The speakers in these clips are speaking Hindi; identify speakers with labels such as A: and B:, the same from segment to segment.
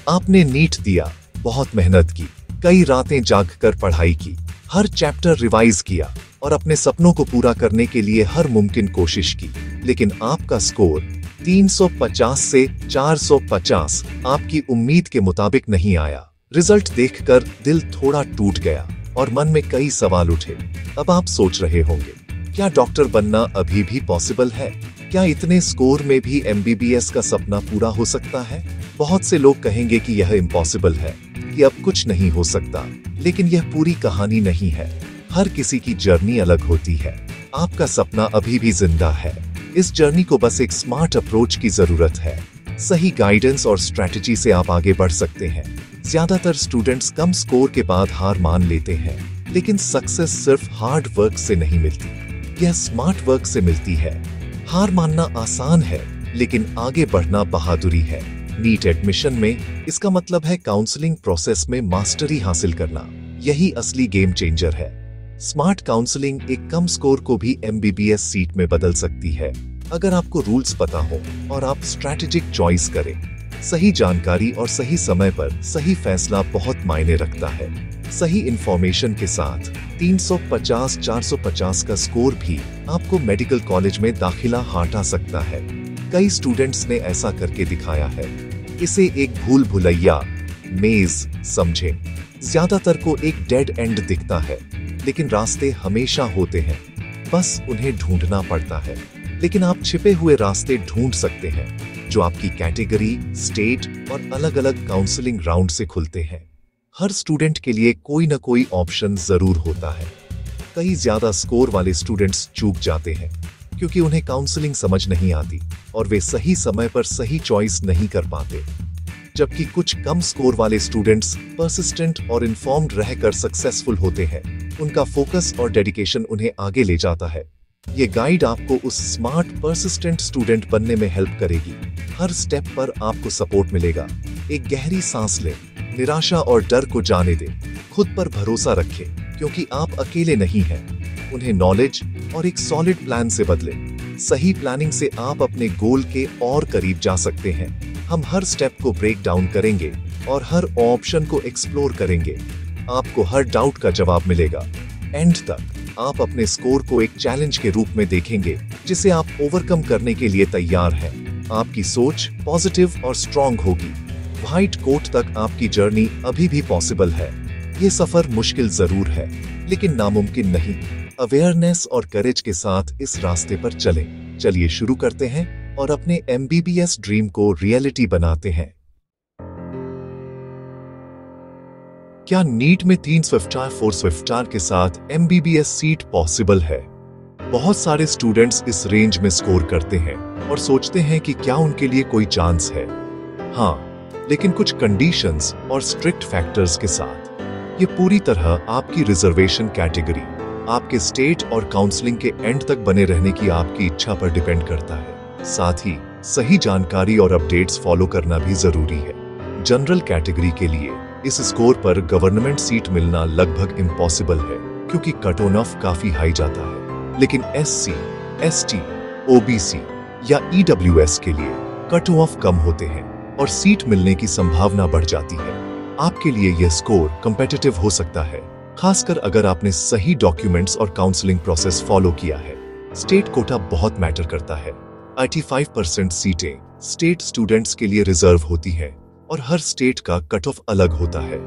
A: आपने नीट दिया, बहुत मेहनत की, कई रातें जागकर पढ़ाई की, हर चैप्टर रिवाइज किया और अपने सपनों को पूरा करने के लिए हर मुमकिन कोशिश की, लेकिन आपका स्कोर 350 से 450 आपकी उम्मीद के मुताबिक नहीं आया। रिजल्ट देखकर दिल थोड़ा टूट गया और मन में कई सवाल उठे। अब आप सोच रहे होंगे, क्या डॉक्टर बनना अभी भी पॉसिबल है? क्या इतने स्कोर में भी एमबीबीएस का सपना पूरा हो सकता है? बहुत से लोग कहेंगे कि यह इम्पॉसिबल है, कि अब कुछ नहीं हो सकता, लेकिन यह पूरी कहानी नहीं है। हर किसी की जर्नी अलग होती है। आपका सपना अभी भी जिंदा है। इस जर्नी को बस एक स्मार्ट अप्रोच की जरूरत है। सही गाइडेंस और स्ट्रैटेजी से आप आगे बढ़ सकते हैं। ज्यादातर स्टूडेंट्स कम स्कोर के बाद हार मान लेते हैं, लेकिन सक्सेस सिर्फ हार्ड वर्क से नहीं मिलती, यह स्मार्ट वर्क से मिलती है। हार मानना आसान है, लेकिन आगे बढ़ना बहादुरी है। नीट एडमिशन में इसका मतलब है काउंसलिंग प्रोसेस में मास्टरी हासिल करना। यही असली गेम चेंजर है। स्मार्ट काउंसलिंग एक कम स्कोर को भी एमबीबीएस सीट में बदल सकती है, अगर आपको रूल्स पता हो और आप स्ट्रैटेजिक चॉइस करें। सही जानकारी और सही समय पर सही फैसला बहुत मायने रखता है। सही इंफॉर्मेशन के साथ 350-450 का स्कोर भी आपको मेडिकल कॉलेज में दाखिला हटा सकता है। कई स्टूडेंट्स ने ऐसा करके दिखाया है। इसे एक भूल भुलैया मेज समझें। ज्यादातर को एक डेड एंड दिखता है, लेकिन रास्ते हमेशा होते हैं, बस उन्हें ढूंढना पड़ता है। लेकिन आप छिपे हुए रास्ते ढूंढ सकते हैं, जो आपकी कैटेगरी, स्टेट और अलग अलग काउंसलिंग राउंड से खुलते हैं। हर स्टूडेंट के लिए कोई न कोई ऑप्शन जरूर होता है। कई ज्यादा स्कोर वाले स्टूडेंट्स चूक जाते हैं, क्योंकि उन्हें काउंसलिंग समझ नहीं आती और वे सही समय पर सही चॉइस नहीं कर पाते। जबकि कुछ कम स्कोर वाले स्टूडेंट्स परसिस्टेंट और इन्फॉर्म्ड रहकर सक्सेसफुल होते हैं। उनका फोकस और डेडिकेशन उन्हें आगे ले जाता है। ये गाइड आपको उस स्मार्ट परसिस्टेंट स्टूडेंट बनने में हेल्प करेगी। हर स्टेप पर आपको सपोर्ट मिलेगा। एक गहरी सांस लें, निराशा और डर को जाने दें, खुद पर भरोसा रखें, क्योंकि आप अकेले नहीं हैं। उन्हें नॉलेज और एक सॉलिड प्लान से बदलें। सही प्लानिंग से आप अपने गोल के और करीब जा सकते हैं। हम हर स्टेप को ब्रेक डाउन करेंगे और हर ऑप्शन को एक्सप्लोर करेंगे। आपको हर डाउट का जवाब मिलेगा। एंड तक आप अपने स्कोर को एक चैलेंज के रूप में देखेंगे, जिसे आप ओवरकम करने के लिए तैयार हैं। आपकी सोच पॉजिटिव और स्ट्रांग होगी। व्हाइट कोट तक आपकी जर्नी अभी भी पॉसिबल है। ये सफर मुश्किल जरूर है, लेकिन नामुमकिन नहीं। अवेयरनेस और करेज के साथ इस रास्ते पर चलें। चलिए शुरू करते हैं और अपने एमबीबीएस ड्रीम को रियलिटी बनाते हैं। क्या नीट में 3 स्विफ्ट स्टार 4 स्विफ्ट स्टार के साथ एमबीबीएस सीट पॉसिबल है? बहुत सारे स्टूडेंट्स इस रेंज में स्कोर करते हैं और सोचते हैं कि क्या उनके लिए कोई चांस है। हाँ, लेकिन कुछ कंडीशंस और स्ट्रिक्ट फैक्टर्स के साथ। ये पूरी तरह आपकी रिजर्वेशन कैटेगरी, आपके स्टेट और काउंसलिंग के एंड तक बने रहने की आपकी इच्छा पर डिपेंड करता है। साथ ही सही जानकारी और अपडेट्स फॉलो करना भी जरूरी है। जनरल कैटेगरी के लिए इस स्कोर पर गवर्नमेंट सीट मिलना लगभग इम्पॉसिबल है, क्योंकि कट ऑफ काफी हाई जाता है। लेकिन एससी, एसटी, ओबीसी या ईडब्ल्यूएस के लिए कट ऑफ कम होते हैं और सीट मिलने की संभावना बढ़ जाती है। आपके लिए यह स्कोर कॉम्पिटिटिव हो सकता है, खासकर अगर आपने सही डॉक्यूमेंट्स और काउंसलिंग प्रोसेस फॉलो किया है। स्टेट कोटा बहुत मैटर करता है। 85% सीटें स्टेट स्टूडेंट्स के लिए रिजर्व होती हैं और हर स्टेट का कट ऑफ अलग होता है।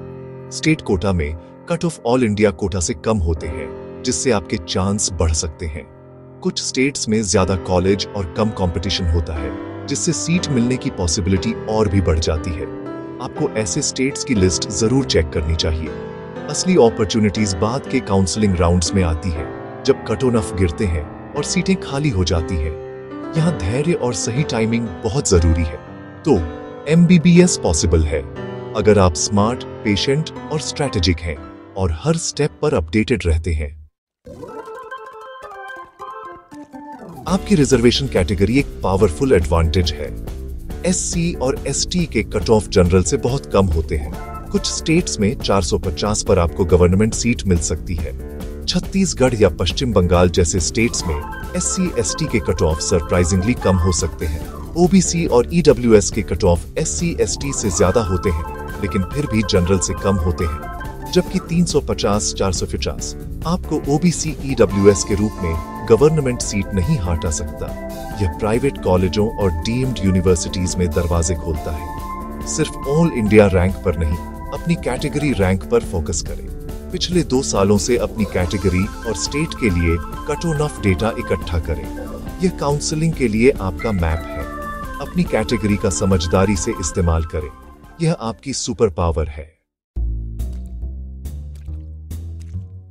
A: स्टेट कोटा में cut off all India quota से कम होते हैं, जिससे आपके चांस बढ़ सकते हैं। कुछ स्टेट्स में ज्यादा कॉलेज और कम कंपटीशन होता है, जिससे सीट मिलने की पॉसिबिलिटी और भी बढ़ जाती है। आपको ऐसे स्टेट्स की लिस्ट जरूर चेक करनी चाहिए। असली अपॉर्चुनिटीज बाद के काउंसलिंग राउंड्स में आती है, जब कट ऑफ गिरते हैं और सीटें खाली हो जाती हैं। यहाँ धैर्य और सही टाइमिंग बहुत जरूरी है। तो एमबीबीएस पॉसिबल है, अगर आप स्मार्ट, पेशेंट और स्ट्रैटेजिक हैं और हर स्टेप पर अपडेटेड रहते हैं। आपकी रिजर्वेशन कैटेगरी एक पावरफुल एडवांटेज है। एससी और एसटी के कट ऑफ जनरल से बहुत कम होते हैं। कुछ स्टेट्स में 450 पर आपको गवर्नमेंट सीट मिल सकती है। छत्तीसगढ़ या पश्चिम बंगाल जैसे स्टेट्स में एससी एसटी के कट ऑफ सरप्राइजिंगली कम हो सकते हैं। ओबीसी और ईडब्ल्यूएस के कट ऑफ एससी एसटी से ज्यादा होते हैं, लेकिन फिर भी जनरल से कम होते हैं, जबकि 350 450 आपको ओबीसी ईडब्ल्यूएस के रूप में गवर्नमेंट सीट नहीं हटा सकता। यह प्राइवेट कॉलेजों और डीम्ड यूनिवर्सिटीज में दरवाजे खोलता है। सिर्फ ऑल इंडिया रैंक पर नहीं, अपनी कैटेगरी रैंक पर फोकस करें। पिछले 2 सालों से अपनी कैटेगरी और स्टेट के लिए कट ऑफ डेटा इकट्ठा करें। यह काउंसलिंग के लिए आपका मैप है। अपनी कैटेगरी का समझदारी से इस्तेमाल करें। यह आपकी सुपर पावर है।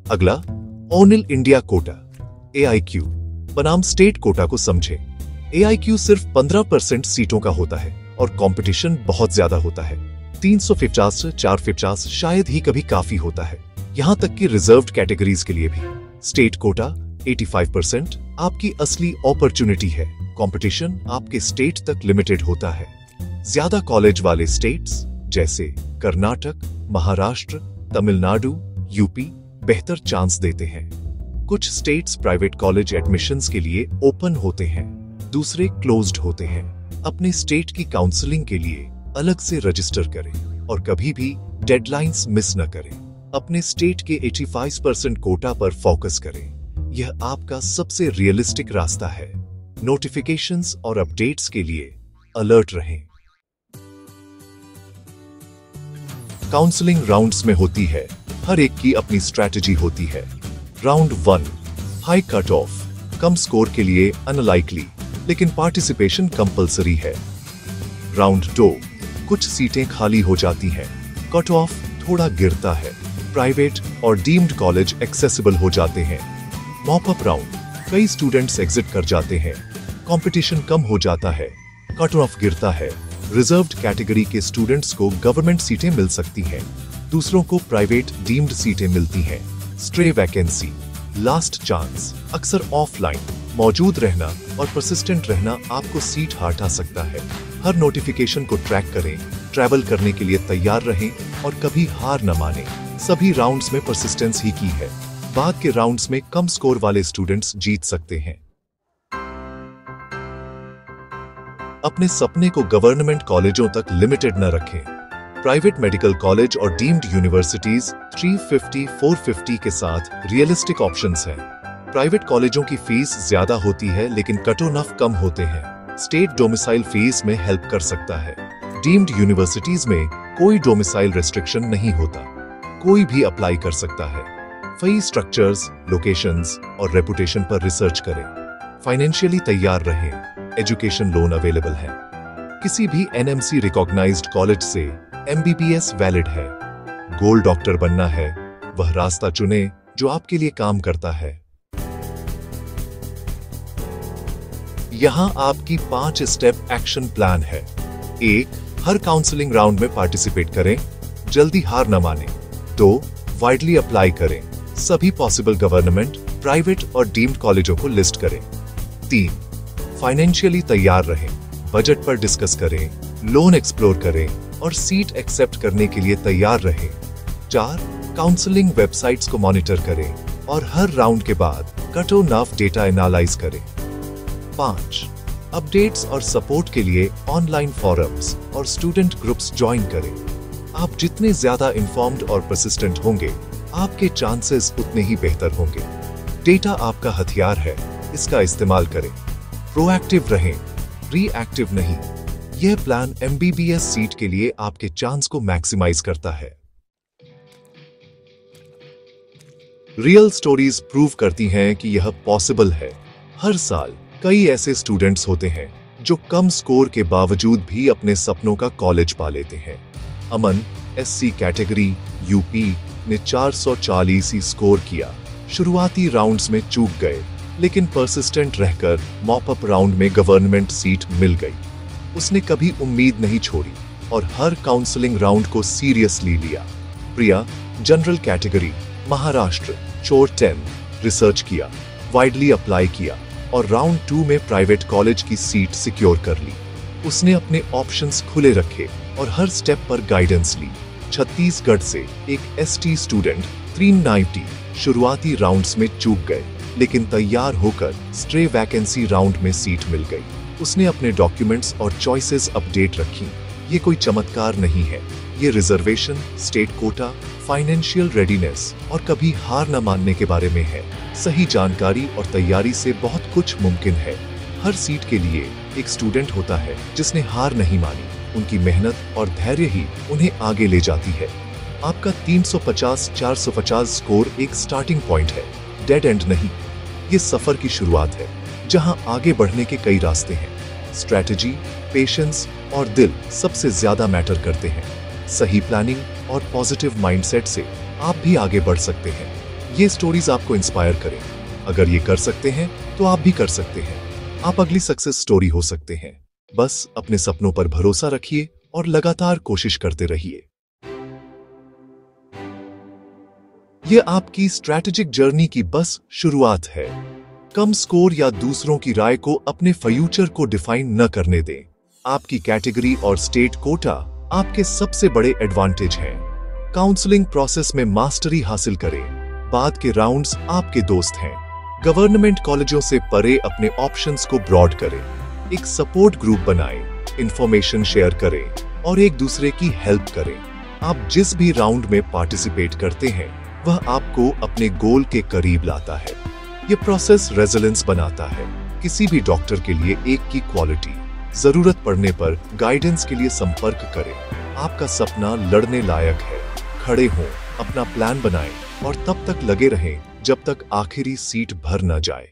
A: अगला, ऑल इंडिया कोटा AIQ बनाम स्टेट कोटा को समझें। AIQ सिर्फ 15% सीटों का होता है और कंपटीशन बहुत ज्यादा होता है। 350 450 शायद ही कभी काफी होता है, यहां तक कि रिजर्व्ड कैटेगरीज के लिए भी। स्टेट कोटा 85% आपकी असली अपॉर्चुनिटी है। कंपटीशन आपके स्टेट तक लिमिटेड होता है। ज्यादा कॉलेज वाले स्टेट्स जैसे कर्नाटक, महाराष्ट्र, तमिलनाडु, यूपी बेहतर चांस देते हैं। कुछ स्टेट्स प्राइवेट कॉलेज एडमिशंस के लिए ओपन होते हैं, दूसरे क्लोज्ड होते हैं। अपने स्टेट की काउंसलिंग के लिए अलग से रजिस्टर करें और कभी भी डेडलाइंस मिस न करें। अपने स्टेट के 85% कोटा पर फोकस करें। यह आपका सबसे रियलिस्टिक रास्ता है। नोटिफिकेशंस और अपडेट्स के लिए अलर्ट रहें। काउंसलिंग राउंड्स में होती है, हर एक की अपनी स्ट्रैटेजी होती है। राउंड 1 हाई कट ऑफ, कम स्कोर के लिए अनलाइकली, लेकिन पार्टिसिपेशन कंपलसरी है। राउंड 2 कुछ सीटें खाली हो जाती हैं, कट ऑफ थोड़ा गिरता है, प्राइवेट और डीम्ड कॉलेज एक्सेसिबल हो जाते हैं। मॉपअप राउंड, कई स्टूडेंट्स एग्जिट कर जाते हैं, कंपटीशन कम हो जाता है, कट ऑफ गिरता है। रिजर्व्ड कैटेगरी के स्टूडेंट्स को गवर्नमेंट सीटें मिल सकती हैं, दूसरों को प्राइवेट डीम्ड सीटें मिलती हैं। स्ट्रे वैकेंसी, लास्ट चांस, अक्सर ऑफलाइन मौजूद रहना और परसिस्टेंट रहना आपको सीट हटा सकता है। हर नोटिफिकेशन को ट्रैक करें, ट्रैवल करने के लिए तैयार रहें और कभी हार न मानें। सभी राउंड्स में परसिस्टेंस ही की है। बाद के राउंड्स में कम स्कोर वाले स्टूडेंट्स जीत सकते हैं। अपने सपने को गवर्नमेंट कॉलेजों तक लिमिटेड न रखें। प्राइवेट मेडिकल कॉलेज और डीम्ड यूनिवर्सिटीज 350 450 के साथ रियलिस्टिक ऑप्शंस हैं। प्राइवेट कॉलेजों की फीस ज्यादा होती है, लेकिन कट ऑफ कम होते हैं। स्टेट डोमिसाइल फीस में हेल्प कर सकता है। डीम्ड यूनिवर्सिटीज में कोई डोमिसाइल रेस्ट्रिक्शन नहीं होता, कोई भी अप्लाई कर सकता है। फी स्ट्रक्चर्स, लोकेशंस और रेपुटेशन पर रिसर्च करें। फाइनेंशियली तैयार रहें। एजुकेशन लोन अवेलेबल है। किसी भी NMC रिकॉग्नाइज्ड कॉलेज से MBBS वैलिड है। गोल डॉक्टर बनना है, वह रास्ता चुने जो आपके लिए काम करता है। यहां आपकी 5 स्टेप एक्शन प्लान है। 1 हर काउंसलिंग राउंड में पार्टिसिपेट करें, जल्दी हार न माने। 2 वाइडली अप्लाई करें, सभी पॉसिबल गवर्नमेंट, प्राइवेट और डीम्ड कॉलेजों को लिस्ट करें। 3 फाइनेंशियली तैयार रहें, बजट पर डिस्कस करें, लोन एक्सप्लोर करें और सीट एक्सेप्ट करने के लिए तैयार रहें। 4 काउंसलिंग वेबसाइट्स को मॉनिटर करें और हर राउंड के बाद कट ऑफ डेटा एनालाइज करें। 5 अपडेट्स और सपोर्ट के लिए ऑनलाइन फोरम्स और स्टूडेंट ग्रुप्स ज्वाइन करें। आप जितने ज्यादा इन्फॉर्म्ड और परसिस्टेंट होंगे, आपके चांसेस उतने ही बेहतर होंगे। डेटा आपका हथियार है, इसका इस्तेमाल करें। प्रोएक्टिव रहें, रिएक्टिव नहीं। यह प्लान MBBS सीट के लिए आपके चांस को मैक्सिमाइज करता है। रियल स्टोरीज प्रूव करती हैं कि यह पॉसिबल है। हर साल कई ऐसे स्टूडेंट्स होते हैं जो कम स्कोर के बावजूद भी अपने सपनों का कॉलेज पा लेते हैं। अमन SC कैटेगरी UP ने 440 ही स्कोर किया। शुरुआती राउंड्स में चूक गए, लेकिन परसिस्टेंट रहकर मॉपअप राउंड में गवर्नमेंट सीट मिल गई। उसने कभी उम्मीद नहीं छोड़ी और हर काउंसलिंग राउंड को सीरियसली लिया। प्रिया जनरल कैटेगरी महाराष्ट्र चोर 10 रिसर्च किया, वाइडली अप्लाई किया और राउंड 2 में प्राइवेट कॉलेज की सीट सिक्योर कर ली। उसने अपने ऑप्शंस खुले रखे और हर स्टेप पर गाइडेंस ली। छत्तीसगढ़ से एक ST स्टूडेंट 390 शुरुआती राउंड्स में चूक गए, लेकिन तैयार होकर स्ट्रे वैकेंसी राउंड में सीट मिल गई। उसने अपने डॉक्यूमेंट्स और चॉइसेस अपडेट रखी। ये कोई चमत्कार नहीं है, ये reservation, state quota, financial readiness और कभी हार न मानने के बारे में है। सही जानकारी और तैयारी से बहुत कुछ मुमकिन है। हर सीट के लिए एक स्टूडेंट होता है जिसने हार नहीं मानी। उनकी मेहनत और धैर्य ही उन्हें आगे ले जाती है। आपका 350-450 स्कोर एक स्टार्टिंग पॉइंट है, डेड एंड नहीं। ये सफर की शुरुआत है जहां आगे बढ़ने के कई रास्ते हैं। स्ट्रैटेजी, पेशेंस और दिल सबसे ज्यादा मैटर करते हैं। सही प्लानिंग और पॉजिटिव माइंडसेट से आप भी आगे बढ़ सकते हैं। ये स्टोरीज आपको इंस्पायर करें। अगर ये कर सकते हैं तो आप भी कर सकते हैं। आप अगली सक्सेस स्टोरी हो सकते हैं। बस अपने सपनों पर भरोसा रखिए और लगातार कोशिश करते रहिए। ये आपकी स्ट्रैटेजिक जर्नी की बस शुरुआत है। कम स्कोर या दूसरों की राय को अपने फ्यूचर को डिफाइन न करने दें। आपकी कैटेगरी और स्टेट कोटा आपके सबसे बड़े एडवांटेज हैं। काउंसलिंग प्रोसेस में मास्टरी हासिल करें। बाद के राउंड्स आपके दोस्त हैं। गवर्नमेंट कॉलेजों से परे अपने ऑप्शंस को ब्रॉड करें। एक सपोर्ट ग्रुप बनाएं, इंफॉर्मेशन शेयर करें और एक दूसरे की हेल्प करें। आप जिस भी राउंड में पार्टिसिपेट करते हैं वह आपको अपने गोल के करीब लाता है। ये प्रोसेस रेजिलेंस बनाता है। किसी भी डॉक्टर के लिए एक की क्वालिटी। जरूरत पड़ने पर गाइडेंस के लिए संपर्क करें। आपका सपना लड़ने लायक है। खड़े हों, अपना प्लान बनाएं और तब तक लगे रहें जब तक आखिरी सीट भर न जाए।